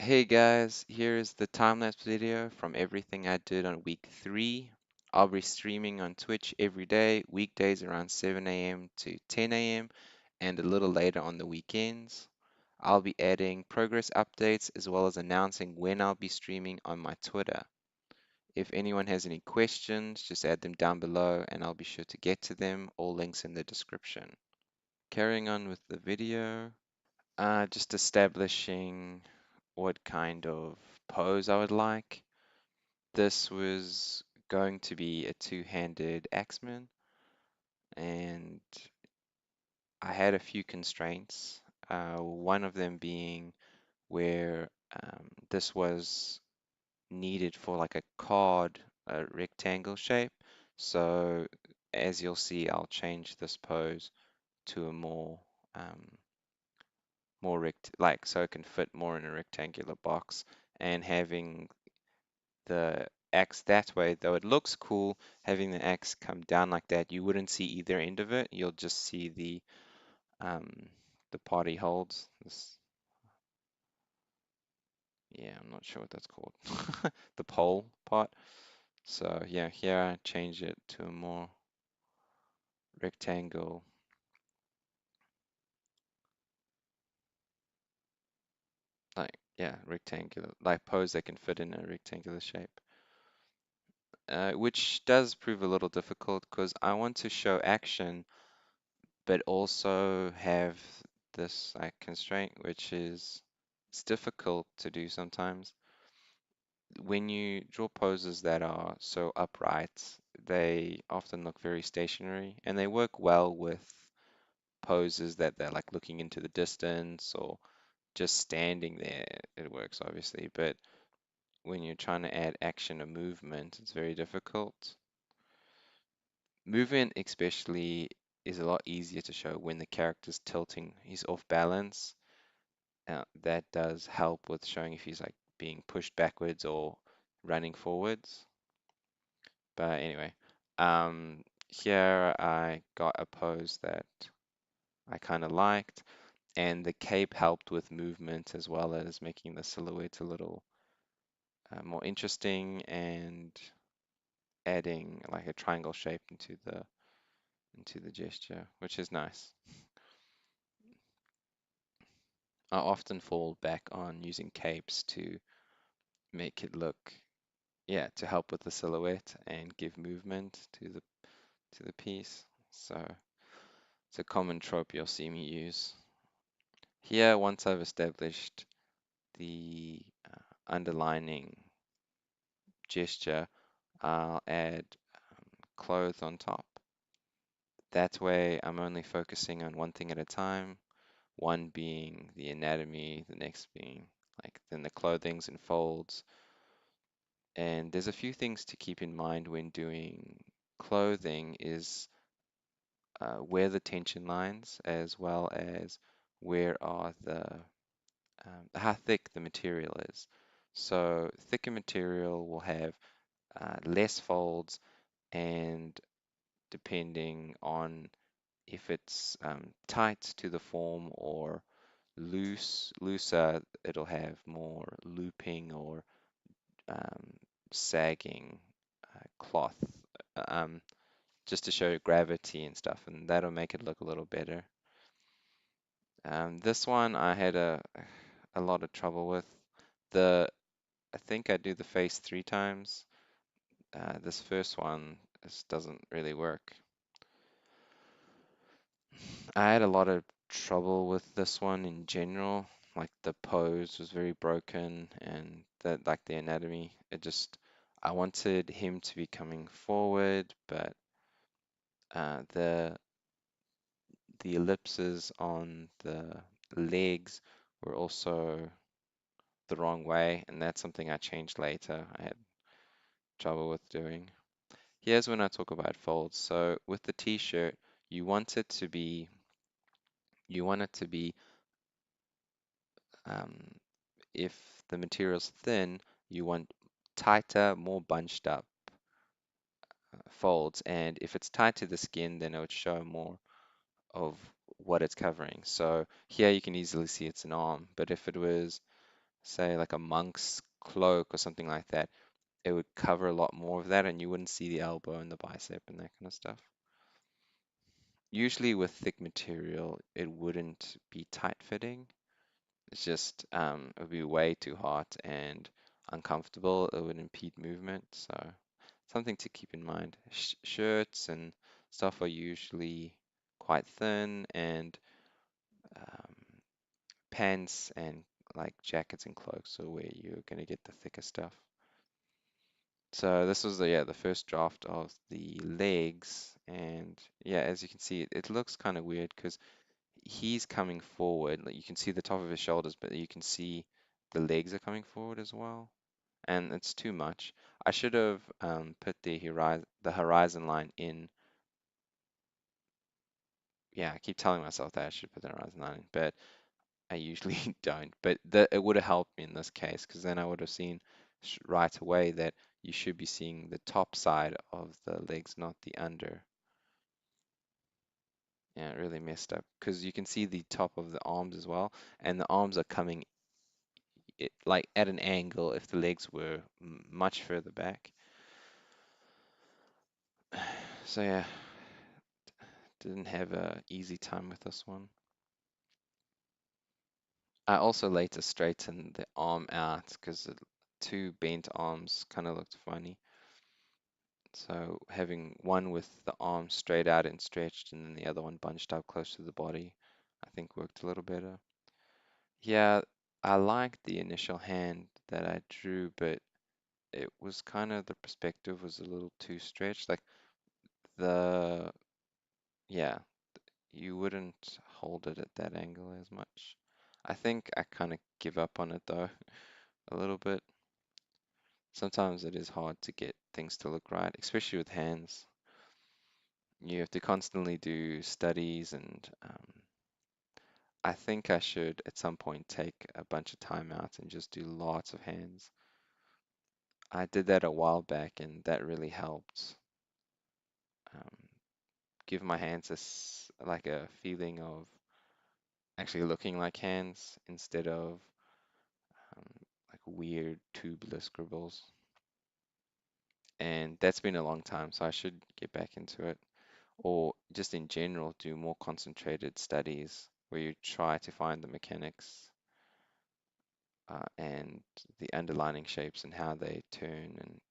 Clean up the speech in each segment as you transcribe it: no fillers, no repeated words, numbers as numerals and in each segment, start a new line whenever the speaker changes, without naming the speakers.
Hey guys, here is the time-lapse video from everything I did on week 3. I'll be streaming on Twitch every day, weekdays around 7 a.m. to 10 a.m. and a little later on the weekends. I'll be adding progress updates as well as announcing when I'll be streaming on my Twitter. If anyone has any questions, just add them down below and I'll be sure to get to them. All links in the description. Carrying on with the video. Just establishing what kind of pose I would like. This was going to be a two-handed axeman, and I had a few constraints. One of them being where this was needed for like a card, a rectangle shape. So as you'll see, I'll change this pose to a um, more like so it can fit more in a rectangular box, and having the axe that way, though it looks cool having the axe come down like that, you wouldn't see either end of it. You'll just see um the part he holds. This, yeah, I'm not sure what that's called. The pole part. So yeah, here I change it to a more rectangle, like yeah, rectangular, like pose that can fit in a rectangular shape. Which does prove a little difficult because I want to show action, but also have this like constraint, which is it's difficult to do sometimes. When you draw poses that are so upright, they often look very stationary, and they work well with poses that they're like looking into the distance or just standing there. It works obviously, but when you're trying to add action or movement, it's very difficult. Movement especially is a lot easier to show when the character's tilting, he's off balance. That does help with showing if he's like being pushed backwards or running forwards. But anyway, here I got a pose that I kind of liked, and the cape helped with movement as well as making the silhouette a little more interesting and adding like a triangle shape into the gesture, which is nice. I often fall back on using capes to make it look, yeah, to help with the silhouette and give movement to the piece. So it's a common trope you'll see me use. Here, once I've established the underlining gesture, I'll add clothes on top. That way, I'm only focusing on one thing at a time, one being the anatomy, the next being like then the clothings and folds. And there's a few things to keep in mind when doing clothing is where the tension lines, as well as where are how thick the material is. So thicker material will have less folds, and depending on if it's tight to the form or looser, it'll have more looping or um, sagging cloth, um, just to show gravity and stuff, and that'll make it look a little better. This one I had a lot of trouble with. The I think I do the face 3 times. This first one just doesn't really work. I had a lot of trouble with this one in general. Like the pose was very broken, and that like the anatomy. It just I wanted him to be coming forward, but the ellipses on the legs were also the wrong way, and that's something I changed later. I had trouble with doing. Here's when I talk about folds. So with the t-shirt, you want it to be you want it to be um, if the material's thin, you want tighter, more bunched up folds, and if it's tight to the skin, then it would show more of what it's covering. So here you can easily see it's an arm, but if it was say like a monk's cloak or something like that, it would cover a lot more of that and you wouldn't see the elbow and the bicep and that kind of stuff. Usually with thick material, it wouldn't be tight fitting. It's just it would be way too hot and uncomfortable. It would impede movement. So something to keep in mind. Shirts and stuff are usually quite thin, and um, pants and like jackets and cloaks are where you're going to get the thicker stuff. So this was the first draft of the legs, and yeah, as you can see, it looks kind of weird because he's coming forward. Like you can see the top of his shoulders, but you can see the legs are coming forward as well, and it's too much. I should have put the horizon line in. Yeah, I keep telling myself that I should put the horizon line in, but I usually don't. But it would have helped me in this case because then I would have seen right away that you should be seeing the top side of the legs, not the under. Yeah, it really messed up because you can see the top of the arms as well, and the arms are coming like at an angle if the legs were much further back. So yeah, didn't have a easy time with this one. I also later straightened the arm out because the two bent arms kind of looked funny. So having one with the arm straight out and stretched, and then the other one bunched up close to the body, I think worked a little better. Yeah, I liked the initial hand that I drew, but it was kind of the perspective was a little too stretched. Like the, yeah, you wouldn't hold it at that angle as much. I think I kind of give up on it though, a little bit. Sometimes it is hard to get things to look right, especially with hands. You have to constantly do studies, and I think I should at some point take a bunch of time out and just do lots of hands. I did that a while back, and that really helped um, give my hands like a feeling of actually looking like hands instead of um, like weird tubular scribbles. And that's been a long time, so I should get back into it. Or just in general, do more concentrated studies where you try to find the mechanics and the underlying shapes and how they turn and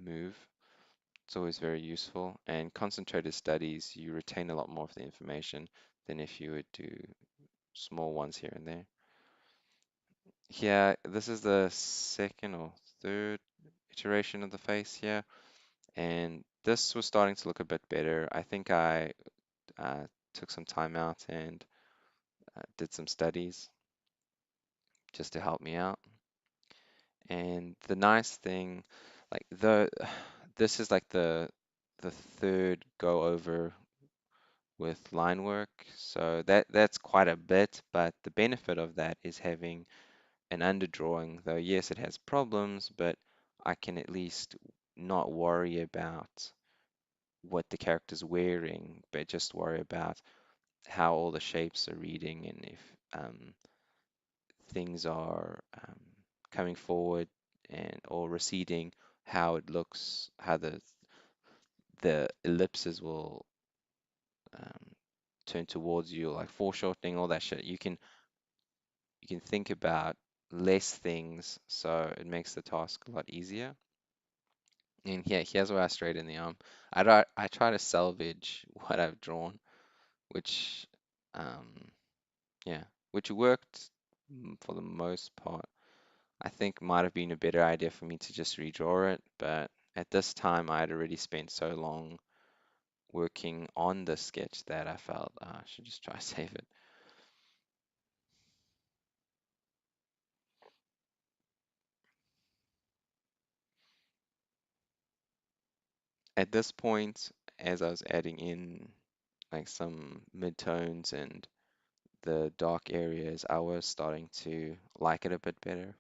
move. It's always very useful. And concentrated studies, you retain a lot more of the information than if you would do small ones here and there. Yeah, this is the second or third iteration of the face here, and this was starting to look a bit better. I think I took some time out and did some studies just to help me out. And the nice thing, like this is like the third go over with line work, so that's quite a bit. But the benefit of that is having an underdrawing, though yes, it has problems, but I can at least not worry about what the character's wearing, but just worry about how all the shapes are reading and if things are coming forward and or receding, how it looks, how the ellipses will um, turn towards you, like foreshortening, all that shit. You can think about less things, so it makes the task a lot easier. And yeah, here's where I straighten the arm. I try to salvage what I've drawn, which um yeah, which worked for the most part. I think might have been a better idea for me to just redraw it, but at this time I had already spent so long working on the sketch that I felt I should just try to save it. At this point, as I was adding in like some midtones and the dark areas, I was starting to like it a bit better.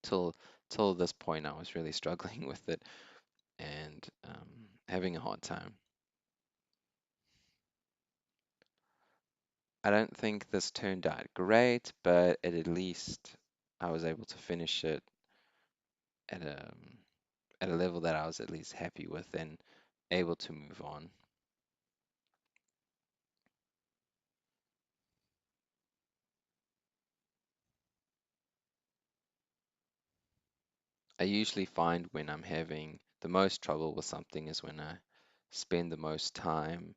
Till till this point, I was really struggling with it and having a hard time. I don't think this turned out great, but it at least I was able to finish it at a level that I was at least happy with and able to move on. I usually find when I'm having the most trouble with something is when I spend the most time,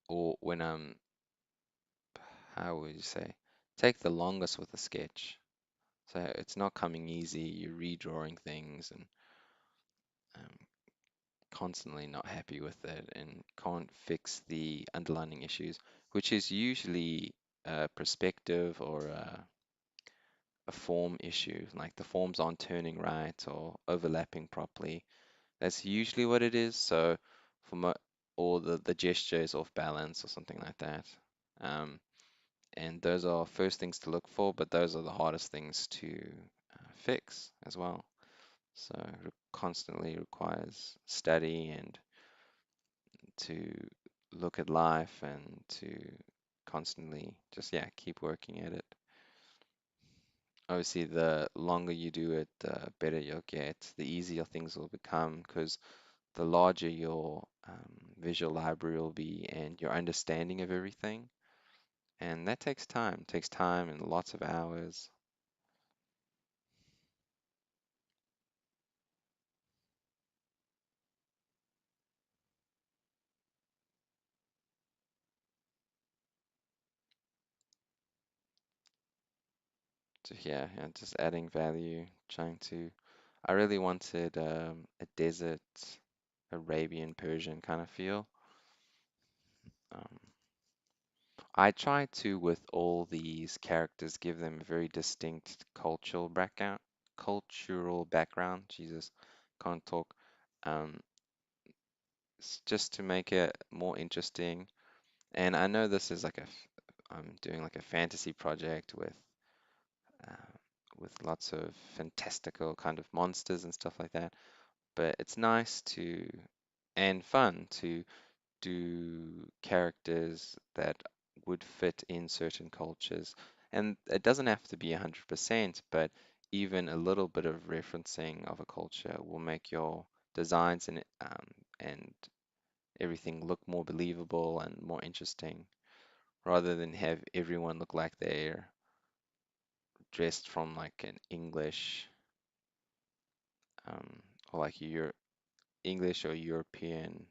or when I'm, how would you say, take the longest with a sketch. So it's not coming easy, you're redrawing things and um, constantly not happy with it and can't fix the underlying issues, which is usually a perspective or a form issue, like the forms aren't turning right or overlapping properly. That's usually what it is. So for mo or the gesture is off balance or something like that. Um, and those are first things to look for, but those are the hardest things to fix as well. So it constantly requires study and to look at life and to constantly just, yeah, keep working at it. Obviously, the longer you do it, the better you'll get, the easier things will become because the larger your visual library will be and your understanding of everything. And that takes time and lots of hours. So yeah, just adding value, trying to. I really wanted a desert, Arabian, Persian kind of feel. Um, I try to, with all these characters, give them a very distinct cultural background. Jesus, can't talk. Um, just to make it more interesting. And I know this is like I'm doing like a fantasy project uh, with lots of fantastical kind of monsters and stuff like that. But it's nice to and fun to do characters that would fit in certain cultures. And it doesn't have to be 100%, but even a little bit of referencing of a culture will make your designs and everything look more believable and more interesting, rather than have everyone look like they're dressed from like an English um, or like English or European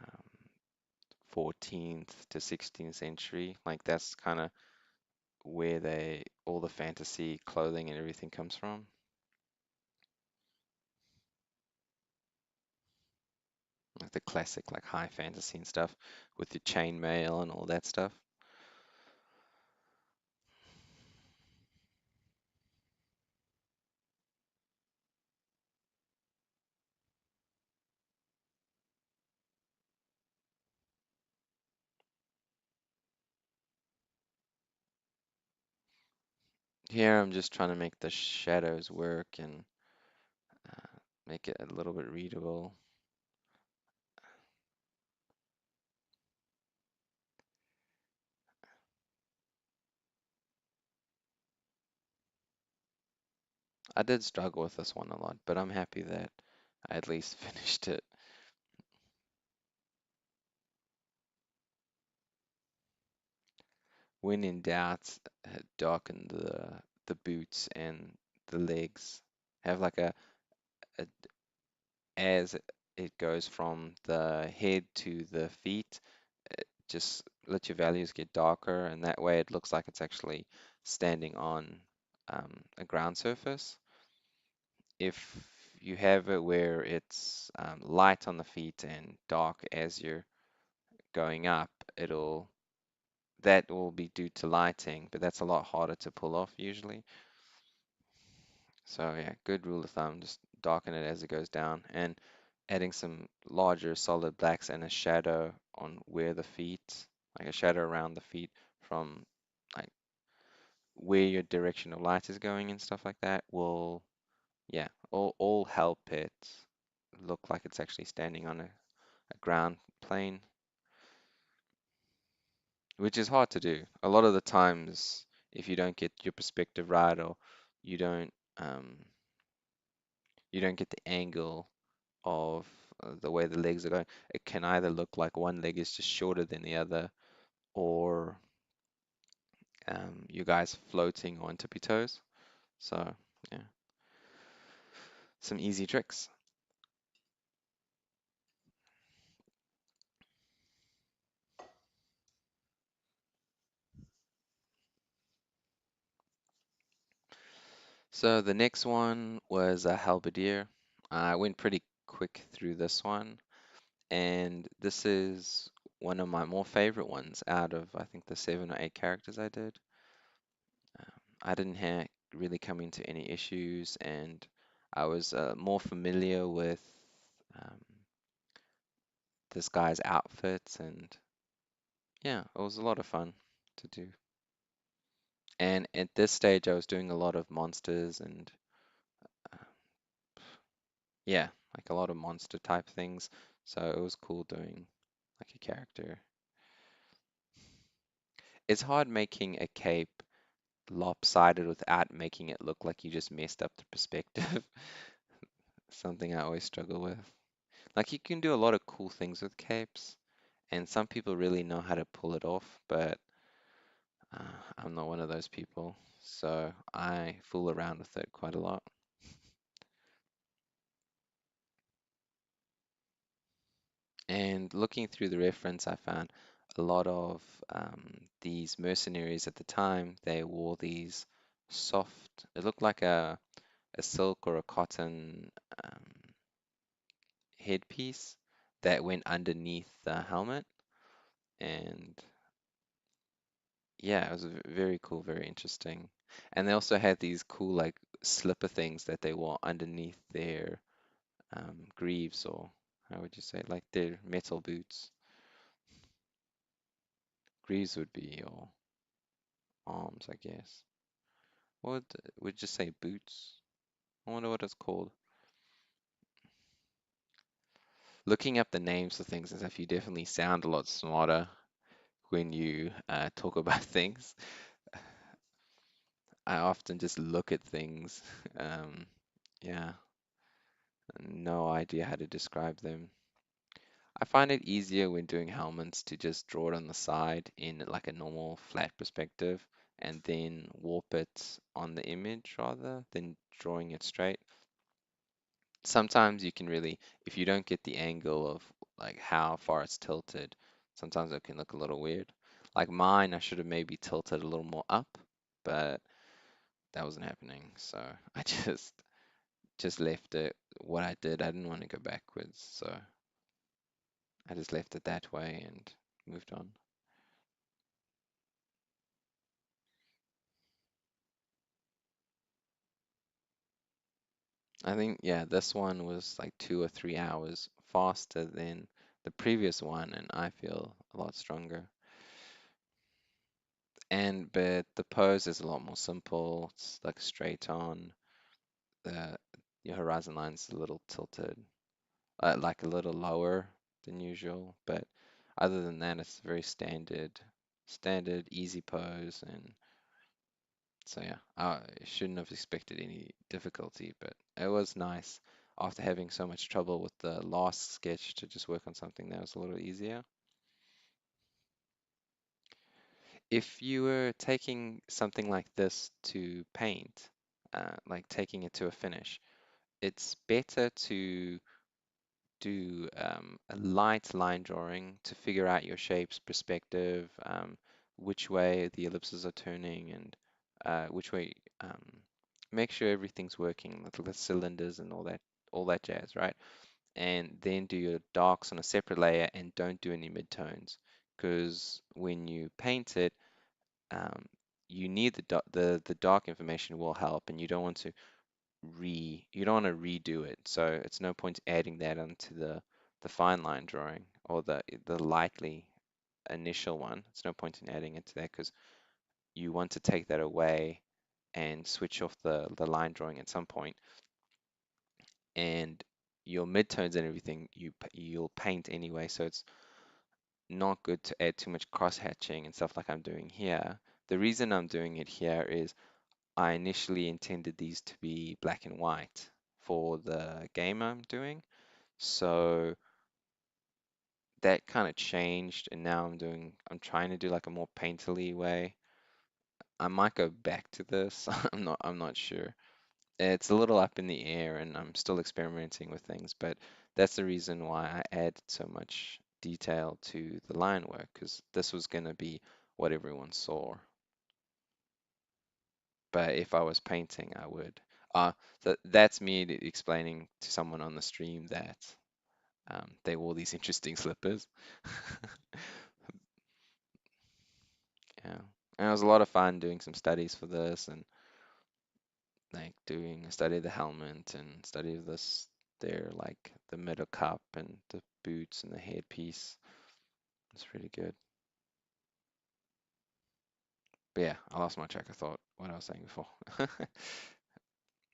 um, 14th to 16th century. Like that's kind of where they all the fantasy clothing and everything comes from. Like the classic like high fantasy and stuff with the chain mail and all that stuff. Here I'm just trying to make the shadows work and make it a little bit readable. I did struggle with this one a lot, but I'm happy that I at least finished it. When in doubt, darken the boots and the legs. Have like a as it goes from the head to the feet, just let your values get darker, and that way it looks like it's actually standing on a ground surface. If you have it where it's light on the feet and dark as you're going up, it'll that will be due to lighting, but that's a lot harder to pull off usually. So yeah, good rule of thumb, just darken it as it goes down and adding some larger solid blacks and a shadow on where the feet, like a shadow around the feet from like where your direction of light is going and stuff like that will, yeah, all help it look like it's actually standing on a ground plane, which is hard to do. A lot of the times if you don't get your perspective right, or you don't um, you don't get the angle of the way the legs are going, it can either look like one leg is just shorter than the other, or you guys floating on tippy toes. So yeah, some easy tricks. So the next one was a halberdier. I went pretty quick through this one, and this is one of my more favorite ones out of I think the 7 or 8 characters I did. I didn't really come into any issues, and I was more familiar with um, this guy's outfits, and yeah, it was a lot of fun to do. And at this stage, I was doing a lot of monsters and uh, yeah, like a lot of monster type things. So it was cool doing like a character. It's hard making a cape lopsided without making it look like you just messed up the perspective. Something I always struggle with. Like you can do a lot of cool things with capes, and some people really know how to pull it off, but I'm not one of those people. So I fool around with it quite a lot. And looking through the reference, I found a lot of these mercenaries at the time, they wore these soft, it looked like a silk or a cotton headpiece that went underneath the helmet. And yeah, it was very cool, very interesting. And they also had these cool, like, slipper things that they wore underneath their greaves, or how would you say, like their metal boots. Greaves would be your arms, I guess. What would just say boots? I wonder what it's called. Looking up the names of things and stuff, you definitely sound a lot smarter when you talk about things. I often just look at things. Um, yeah, no idea how to describe them. I find it easier when doing helmets to just draw it on the side in like a normal flat perspective and then warp it on the image rather than drawing it straight. Sometimes you can really, if you don't get the angle of like how far it's tilted, sometimes it can look a little weird. Like mine, I should have maybe tilted a little more up, but that wasn't happening. So I just left it what I did. I didn't want to go backwards, so I just left it that way and moved on. I think, yeah, this one was like 2 or 3 hours faster than the previous one, and I feel a lot stronger. And but the pose is a lot more simple. It's like straight on. The your horizon line's a little tilted, like a little lower than usual. But other than that, it's very standard, easy pose. And so yeah, I shouldn't have expected any difficulty, but it was nice after having so much trouble with the last sketch to just work on something that was a little easier. If you were taking something like this to paint, like taking it to a finish, it's better to do a light line drawing to figure out your shape's perspective, which way the ellipses are turning, and which way, make sure everything's working, the cylinders and all that jazz, right? And then do your darks on a separate layer and don't do any midtones, because when you paint it, um, you need the dark information will help, and you don't want to redo it. So it's no point adding that onto the fine line drawing or the lightly initial one. It's no point in adding it to that because you want to take that away and switch off the line drawing at some point. And your midtones and everything you'll paint anyway, so it's not good to add too much cross hatching and stuff like I'm doing here the reason I'm doing it here is I initially intended these to be black and white for the game I'm doing. So that kind of changed, and now I'm trying to do like a more painterly way. I might go back to this. I'm not sure. It's a little up in the air, and I'm still experimenting with things, but that's the reason why I add so much detail to the line work, because this was going to be what everyone saw. But if I was painting, I would. That's me explaining to someone on the stream that they wore these interesting slippers. Yeah. And it was a lot of fun doing some studies for this and like doing a study of the helmet and study of this there, like the middle cup and the boots and the headpiece. It's really good. But yeah, I lost my track of thought what I was saying before.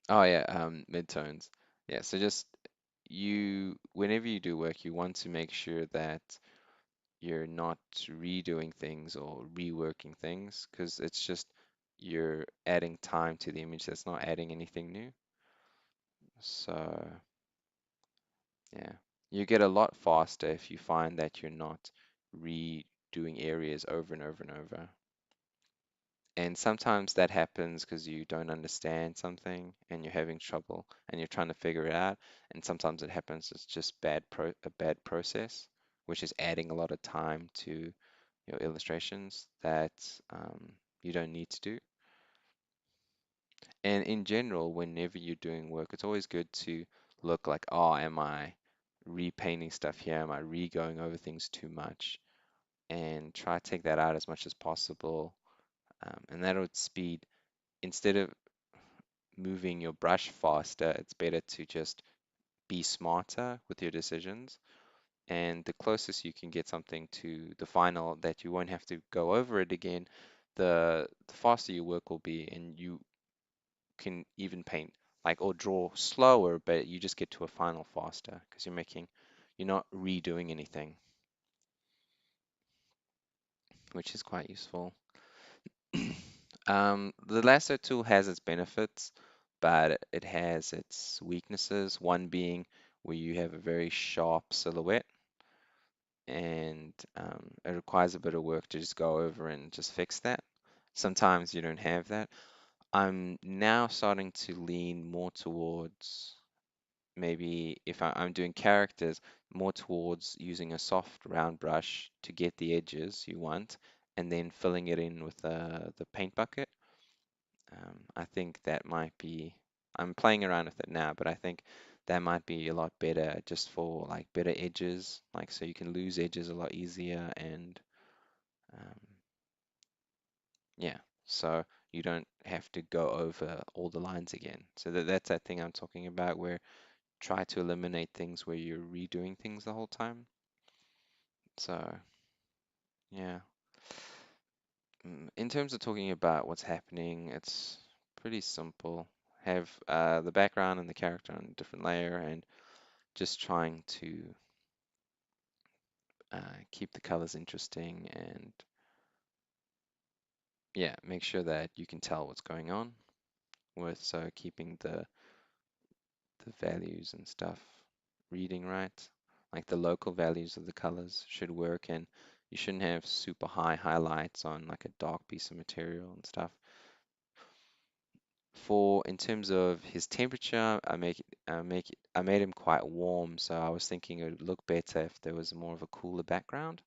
Oh yeah, midtones. Yeah, so just whenever you do work, you want to make sure that you're not redoing things or reworking things because it's just you're adding time to the image that's not adding anything new. So yeah, you get a lot faster if you find that you're not redoing areas over and over and over. And sometimes that happens because you don't understand something and you're having trouble and you're trying to figure it out. And sometimes it happens it's just a bad process, which is adding a lot of time to your illustrations that you don't need to do. And in general, whenever you're doing work, it's always good to look like, oh, am I repainting stuff here? Am I re-going over things too much? And try to take that out as much as possible. And that would speed, instead of moving your brush faster, it's better to just be smarter with your decisions. And the closest you can get something to the final that you won't have to go over it again, the faster your work will be, and you can even paint like or draw slower, but you just get to a final faster because you're not redoing anything, which is quite useful. The lasso tool has its benefits, but it has its weaknesses. One being where you have a very sharp silhouette, and it requires a bit of work to just go over and just fix that. Sometimes you don't have that. I'm now starting to lean more towards maybe if I'm doing characters, more towards using a soft round brush to get the edges you want, and then filling it in with the paint bucket. I think that might be, I'm playing around with it now, but I think that might be a lot better just for like better edges, like so you can lose edges a lot easier and um, yeah, so you don't have to go over all the lines again. So that's that thing I'm talking about where try to eliminate things where you're redoing things the whole time. So yeah. In terms of talking about what's happening, it's pretty simple. Have the background and the character on a different layer and just trying to keep the colors interesting and yeah, make sure that you can tell what's going on with so keeping the values and stuff reading right. Like the local values of the colors should work and you shouldn't have super high highlights on like a dark piece of material and stuff. For in terms of his temperature, I made him quite warm, so I was thinking it would look better if there was more of a cooler background.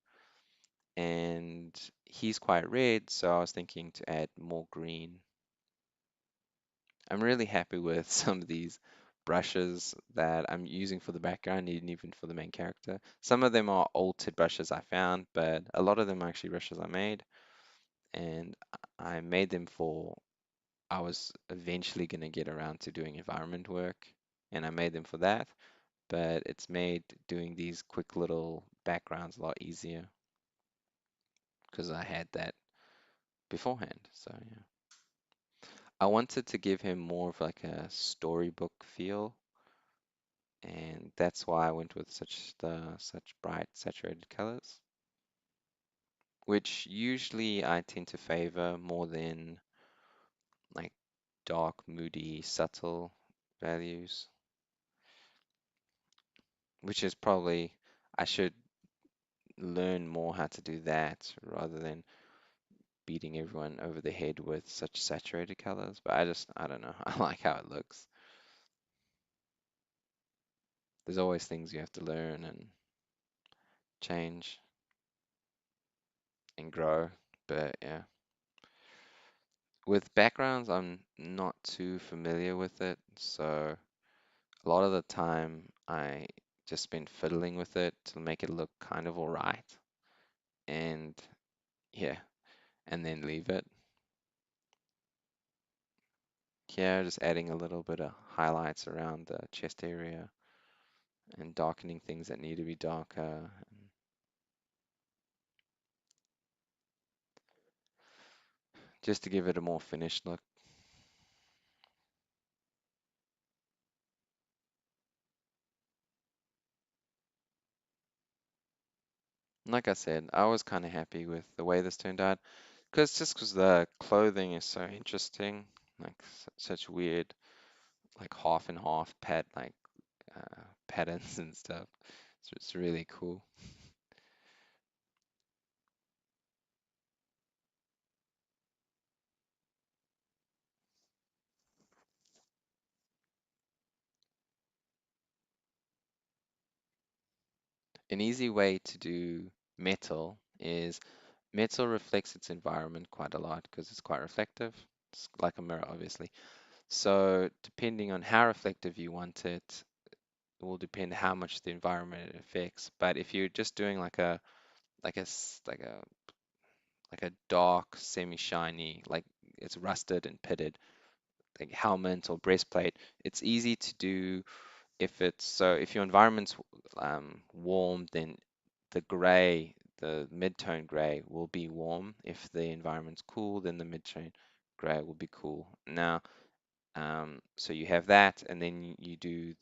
And he's quite red, so I was thinking to add more green. I'm really happy with some of these brushes that I'm using for the background and even for the main character. Some of them are altered brushes I found, but a lot of them are actually brushes I made. And I made them for I was eventually going to get around to doing environment work, and I made them for that. But it's made doing these quick little backgrounds a lot easier because I had that beforehand. So yeah, I wanted to give him more of like a storybook feel, and that's why I went with such bright saturated colors. which usually I tend to favor more than like dark, moody, subtle values, which is probably I should learn more how to do that rather than beating everyone over the head with such saturated colors. But I don't know. I like how it looks. There's always things you have to learn and change and grow. But yeah, with backgrounds, I'm not too familiar with it. So a lot of the time, I just spend fiddling with it to make it look kind of all right. And yeah, and then leave it. Here, just adding a little bit of highlights around the chest area and darkening things that need to be darker, just to give it a more finished look. Like I said, I was kind of happy with the way this turned out, because the clothing is so interesting, like such weird, like half and half patterns and stuff. So it's really cool. An easy way to do metal is metal reflects its environment quite a lot because it's quite reflective. It's like a mirror, obviously. So depending on how reflective you want it, it will depend how much the environment it affects. But if you're just doing like a s- like a dark, semi-shiny, like it's rusted and pitted, like helmet or breastplate, it's easy to do if your environment's warm, then the gray, the mid-tone gray will be warm. If the environment's cool, then the mid-tone gray will be cool. Now, so you have that, and then you do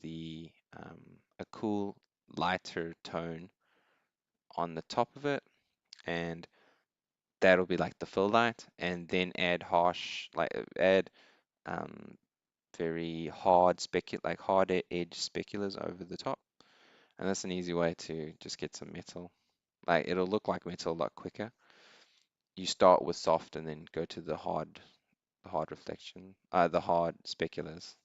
a cool lighter tone on the top of it, and that'll be like the fill light, and then add harsh, like add um, very hard like edge speculars over the top, and that's an easy way to just get some metal. Like it'll look like metal a lot quicker. You start with soft and then go to the hard reflection, the hard speculars.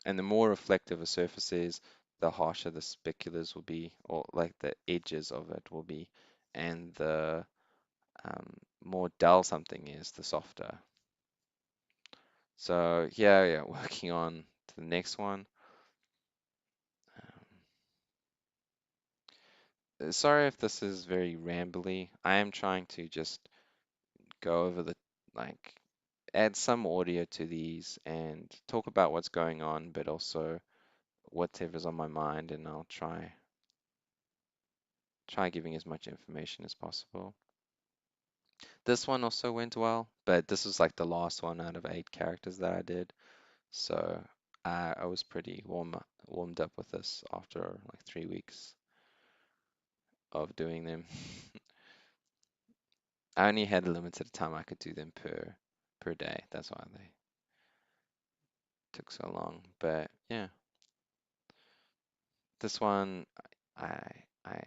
And the more reflective a surface is, the harsher the speculars will be, or like the edges of it will be, and the more dull something is, the softer. So yeah, working on to the next one. Sorry if this is very rambly. I am trying to just go over like add some audio to these and talk about what's going on, but also whatever's on my mind, and I'll try giving as much information as possible. This one also went well, but this was like the last one out of 8 characters that I did, so I was pretty warmed up with this after like 3 weeks of doing them. I only had a limited time I could do them per day. That's why they took so long. But yeah, this one I I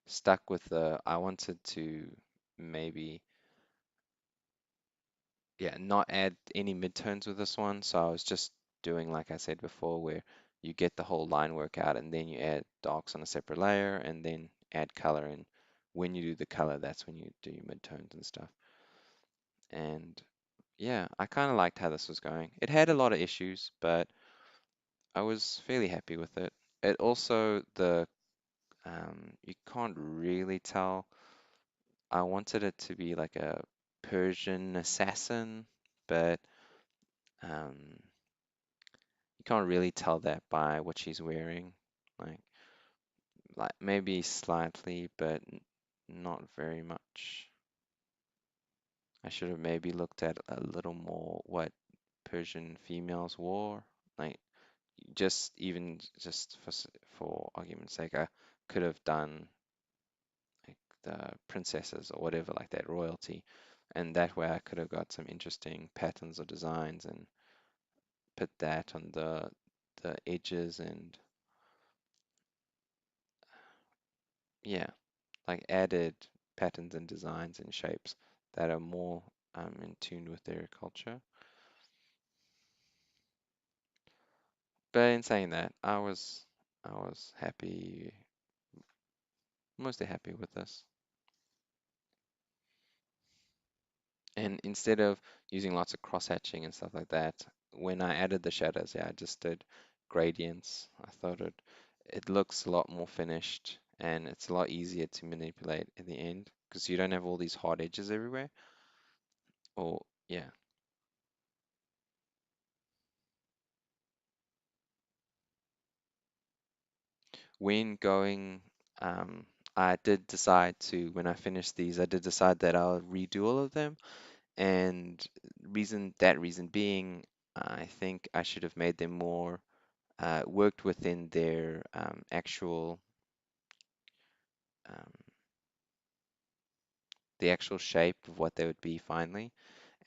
stuck with I wanted to maybe not add any midtones with this one, so I was just doing like I said before, where you get the whole line work out and then you add darks on a separate layer and then add color, and when you do the color, that's when you do your midtones and stuff. And yeah, I kind of liked how this was going. It had a lot of issues, but I was fairly happy with it. It also you can't really tell. I wanted it to be like a Persian assassin, but um, you can't really tell that by what she's wearing. Like, like maybe slightly, but not very much. I should have maybe looked at a little more what Persian females wore. Like, just for argument's sake, I could have done the princesses or whatever, like that royalty. And that way I could have got some interesting patterns or designs and put that on the edges and yeah, like added patterns and designs and shapes that are more in tune with their culture. But in saying that, I was happy, mostly happy with this. And instead of using lots of cross-hatching and stuff like that, when I added the shadows, yeah, I just did gradients. I thought it looks a lot more finished and it's a lot easier to manipulate in the end because you don't have all these hard edges everywhere. Or yeah, when going, um, I did decide to, when I finished these, I did decide that I'll redo all of them. And reason being, I think I should have made them more worked within their actual um, the actual shape of what they would be finally,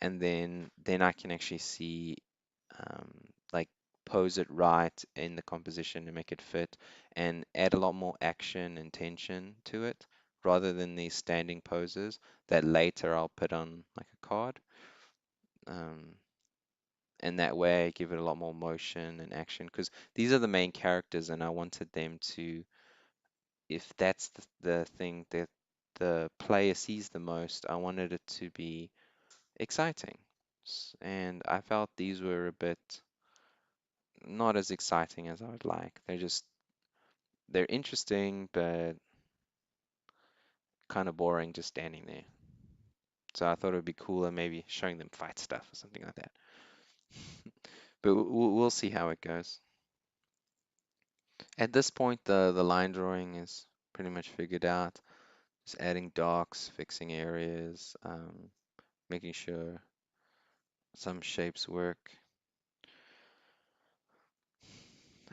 and then I can actually see um, like pose it right in the composition and make it fit, and add a lot more action and tension to it, rather than these standing poses that later I'll put on like a card. Um, and that way I give it a lot more motion and action because these are the main characters, and I wanted them to, if that's the thing that the player sees the most, I wanted it to be exciting. And I felt these were a bit not as exciting as I would like. They're interesting, but kind of boring just standing there. So I thought it would be cooler maybe showing them fight stuff or something like that. But we'll see how it goes. At this point, the line drawing is pretty much figured out. Just adding docks, fixing areas, making sure some shapes work.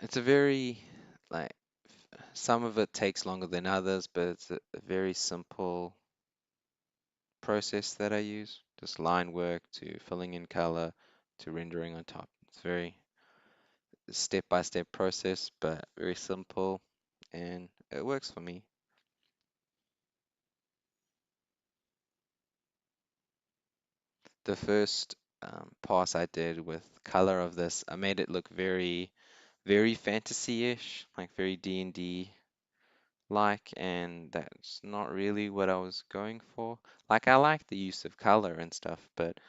It's a very, like, some of it takes longer than others, but it's a very simple process that I use. Just line work to filling in color to rendering on top. It's very step-by-step process, but very simple, and it works for me. The first pass I did with color of this, I made it look very fantasy-ish, like very D&D like, and that's not really what I was going for. Like, I like the use of color and stuff, but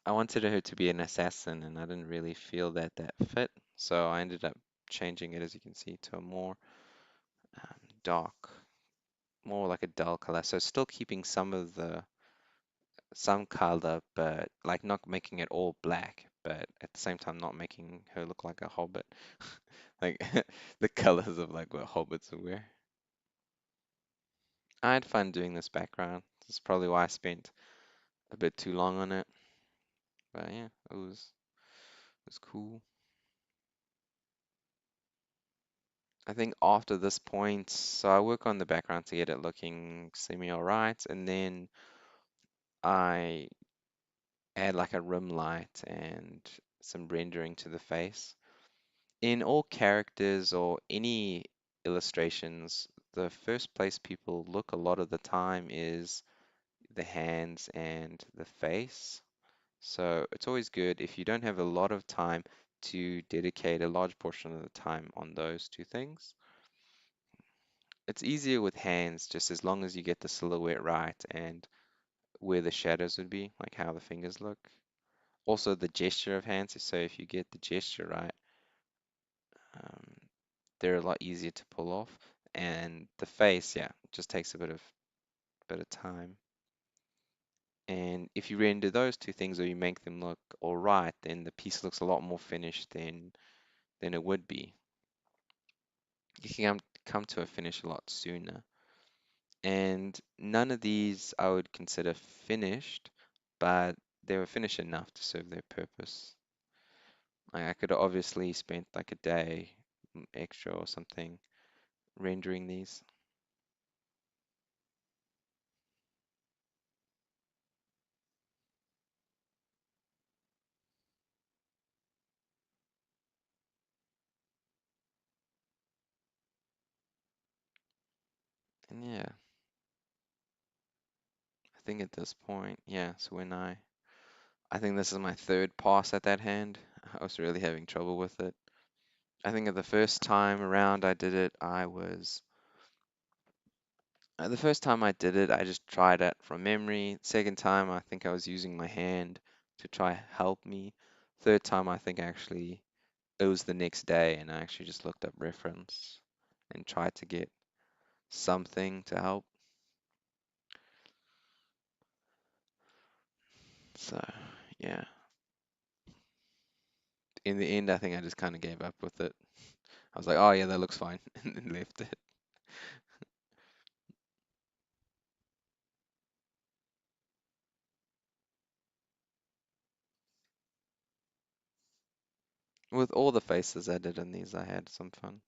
I wanted her to be an assassin, and I didn't really feel that fit. So I ended up changing it, as you can see, to a more dark, more like a dull color. So still keeping some color, but like not making it all black, but at the same time not making her look like a hobbit, like the colors of like what hobbits would wear. I had fun doing this background. That's probably why I spent a bit too long on it. But yeah, it was cool. I think after this point, so I work on the background to get it looking semi alright, and then I add like a rim light and some rendering to the face. In all characters or any illustrations, the first place people look a lot of the time is the hands and the face. So it's always good if you don't have a lot of time to dedicate a large portion of the time on those two things. It's easier with hands just as long as you get the silhouette right and where the shadows would be, like how the fingers look. Also the gesture of hands, so if you get the gesture right, um, they're a lot easier to pull off. And the face, yeah, just takes a bit of time. And if you render those two things or you make them look all right, then the piece looks a lot more finished than it would be. You can come to a finish a lot sooner. And none of these I would consider finished, but they were finished enough to serve their purpose. Like I could have obviously spent like a day extra or something rendering these. And yeah, I think at this point, yeah, so I think this is my third pass at that hand. I was really having trouble with it. I think at the first time around I did it, the first time I did it, I just tried it from memory. Second time, I think I was using my hand to try help me. Third time, I think actually it was the next day, and I actually just looked up reference and tried to get something to help. So, yeah. In the end, I think I just kind of gave up with it. I was like, oh yeah, that looks fine, and then left it. With all the faces I did in these, I had some fun.